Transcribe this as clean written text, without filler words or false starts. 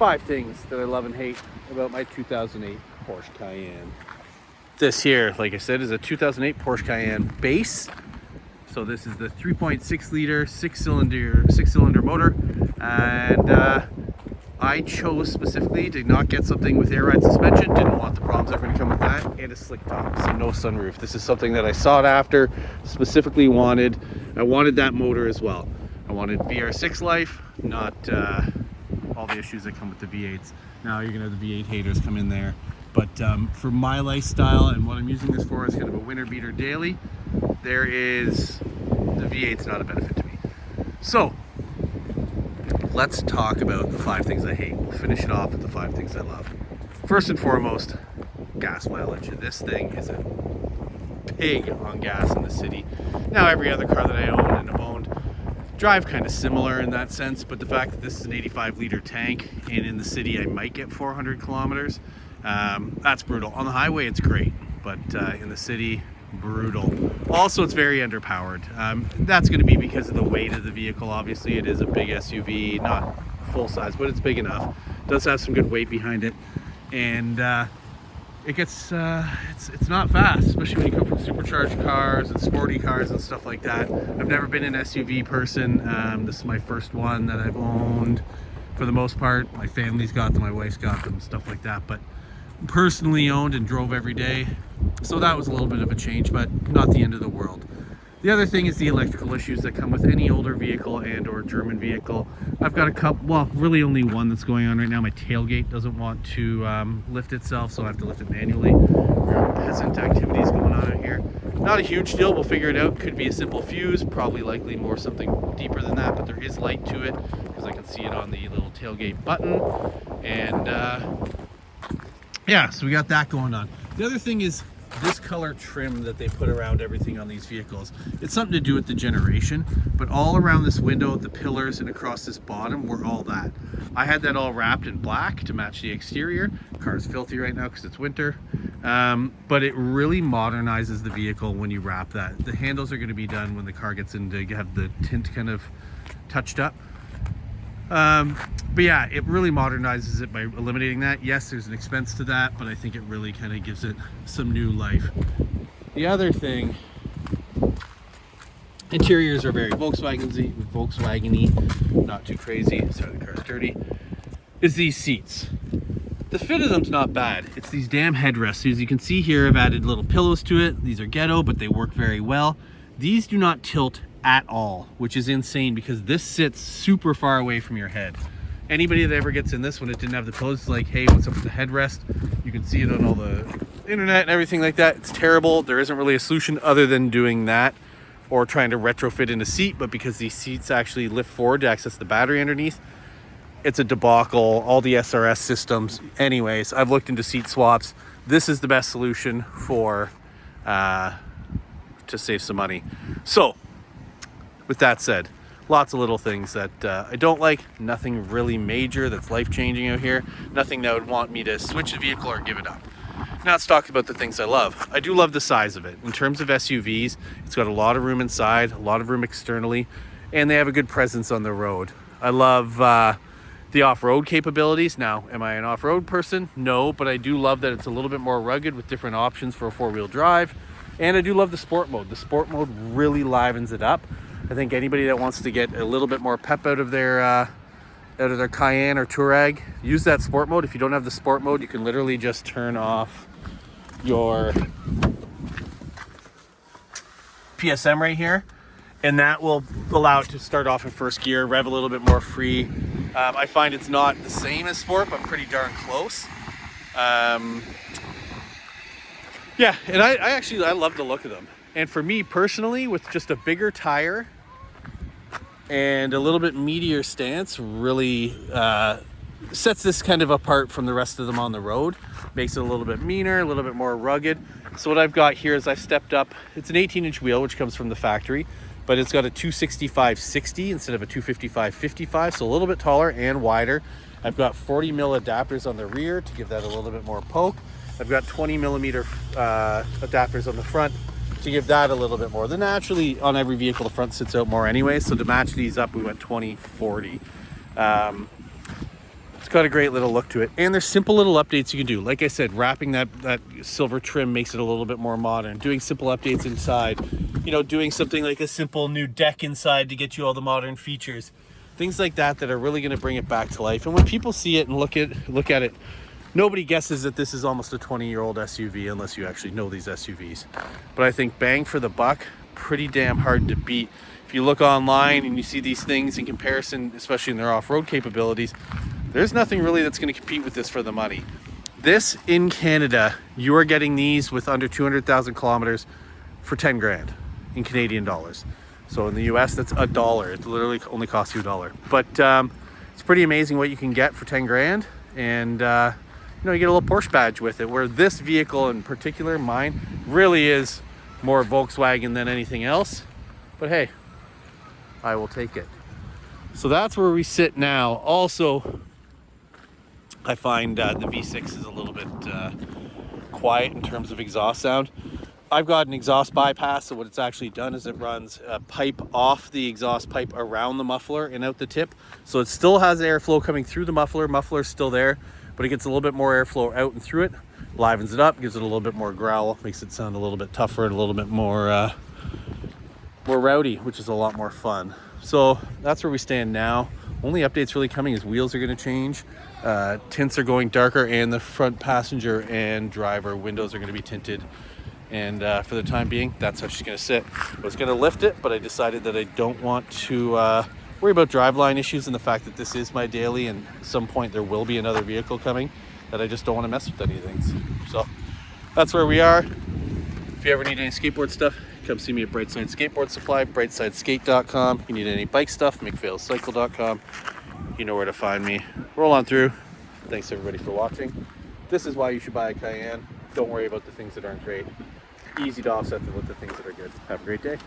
5 things that I love and hate about my 2008 Porsche Cayenne. This here, like I said, is a 2008 Porsche Cayenne Base. So this is the 3.6 liter, six cylinder motor. And I chose specifically to not get something with air ride suspension. Didn't want the problems that are going to come with that, and a slick top, so no sunroof. This is something that I sought after, specifically wanted. I wanted that motor as well. I wanted VR6 life, not all the issues that come with the V8s. Now you're going to have the V8 haters come in there. But for my lifestyle and what I'm using this for is kind of a winter beater daily, the V8's not a benefit to me. So let's talk about the 5 things I hate. We'll finish it off with the 5 things I love. First and foremost, gas mileage. This thing is a pig on gas in the city. Now every other car that I own and have owned drive kind of similar in that sense, but the fact that this is an 85 liter tank and in the city I might get 400 kilometers, that's brutal. On the highway it's great, but in the city, brutal. Also, it's very underpowered. That's going to be because of the weight of the vehicle. Obviously it is a big SUV, not full size, but it's big enough. It does have some good weight behind it, and it gets it's not fast, especially when you come from supercharged cars and sporty cars and stuff like that. I've never been an SUV person. This is my first one that I've owned for the most part. My family's got them, my wife's got them, stuff like that, but personally owned and drove every day, so that was a little bit of a change, but not the end of the world. The other thing is the electrical issues that come with any older vehicle and or German vehicle. I've got a couple, well, really only one that's going on right now. My tailgate doesn't want to lift itself, so I have to lift it manually. Peasant activities going on out here. Not a huge deal, we'll figure it out. Could be a simple fuse, probably likely more something deeper than that, but there is light to it because I can see it on the little tailgate button. And yeah, so we got that going on. The other thing is this color trim that they put around everything on these vehicles. It's something to do with the generation, but all around this window, the pillars and across this bottom were all that. I had that all wrapped in black to match the exterior. The car's filthy right now because it's winter, but it really modernizes the vehicle when you wrap that. The handles are going to be done when the car gets in to have the tint kind of touched up. But yeah, it really modernizes it by eliminating that. Yes, there's an expense to that, but I think it really kind of gives it some new life. The other thing, interiors are very Volkswagen-y, not too crazy. Sorry, the car's dirty. Is these seats. The fit of them's not bad. It's these damn headrests. As you can see here, I've added little pillows to it. These are ghetto, but they work very well. These do not tilt at all, which is insane because this sits super far away from your head. Anybody that ever gets in this when it didn't have the pillows is like, hey, what's up with the headrest? You can see it on all the internet and everything like that. It's terrible. There isn't really a solution other than doing that or trying to retrofit in a seat, but because these seats actually lift forward to access the battery underneath, it's a debacle. All the SRS systems. Anyways, I've looked into seat swaps. This is the best solution for to save some money. So with that said, lots of little things that I don't like. Nothing really major that's life-changing out here. Nothing that would want me to switch the vehicle or give it up. Now let's talk about the things I love. I do love the size of it. In terms of SUVs, it's got a lot of room inside, a lot of room externally, and they have a good presence on the road. I love the off-road capabilities. Now, am I an off-road person? No, but I do love that it's a little bit more rugged with different options for a four-wheel drive. And I do love the sport mode. The sport mode really livens it up. I think anybody that wants to get a little bit more pep out of their Cayenne or Touareg, use that sport mode. If you don't have the sport mode, you can literally just turn off your PSM right here, and that will allow it to start off in first gear, rev a little bit more free. I find it's not the same as sport, but pretty darn close. Yeah, and I love the look of them. And for me personally, with just a bigger tire and a little bit meatier stance, really sets this kind of apart from the rest of them on the road. Makes it a little bit meaner, a little bit more rugged. So what I've got here is I've stepped up. It's an 18-inch wheel, which comes from the factory, but it's got a 265/60 instead of a 255/55, so a little bit taller and wider. I've got 40 mil adapters on the rear to give that a little bit more poke. I've got 20 millimeter adapters on the front to give that a little bit more. Then naturally on every vehicle, the front sits out more anyway. So to match these up, we went 20/40. It's got a great little look to it, and there's simple little updates you can do. Like I said, wrapping that silver trim makes it a little bit more modern. Doing simple updates inside, you know, doing something like a simple new deck inside to get you all the modern features, things like that that are really going to bring it back to life. And when people see it and look at it, nobody guesses that this is almost a 20-year-old SUV unless you actually know these SUVs. But I think bang for the buck, pretty damn hard to beat. If you look online and you see these things in comparison, especially in their off-road capabilities, there's nothing really that's going to compete with this for the money. This in Canada, you are getting these with under 200,000 kilometers for 10 grand in Canadian dollars. So in the US, that's $1. It literally only costs you $1. But it's pretty amazing what you can get for 10 grand. And you know, you get a little Porsche badge with it, where this vehicle in particular, mine, really is more Volkswagen than anything else. But hey, I will take it. So that's where we sit now. Also, I find the V6 is a little bit quiet in terms of exhaust sound. I've got an exhaust bypass, so what it's actually done is it runs a pipe off the exhaust pipe around the muffler and out the tip. So it still has airflow coming through the muffler. Muffler's still there, but it gets a little bit more airflow out and through it. Livens it up, gives it a little bit more growl, makes it sound a little bit tougher and a little bit more rowdy, which is a lot more fun. So that's where we stand now. Only updates really coming is wheels are going to change. Tints are going darker, and the front passenger and driver windows are going to be tinted. And for the time being, that's how she's going to sit. I was going to lift it, but I decided that I don't want to worry about driveline issues and the fact that this is my daily, and at some point there will be another vehicle coming, that I just don't want to mess with anything. So that's where we are. If you ever need any skateboard stuff, come see me at Brightside Skateboard Supply, brightsideskate.com. You need any bike stuff, mcphailcycle.com. You know where to find me. Roll on through. Thanks everybody for watching. This is why you should buy a Cayenne. Don't worry about the things that aren't great. Easy to offset them with the things that are good. Have a great day.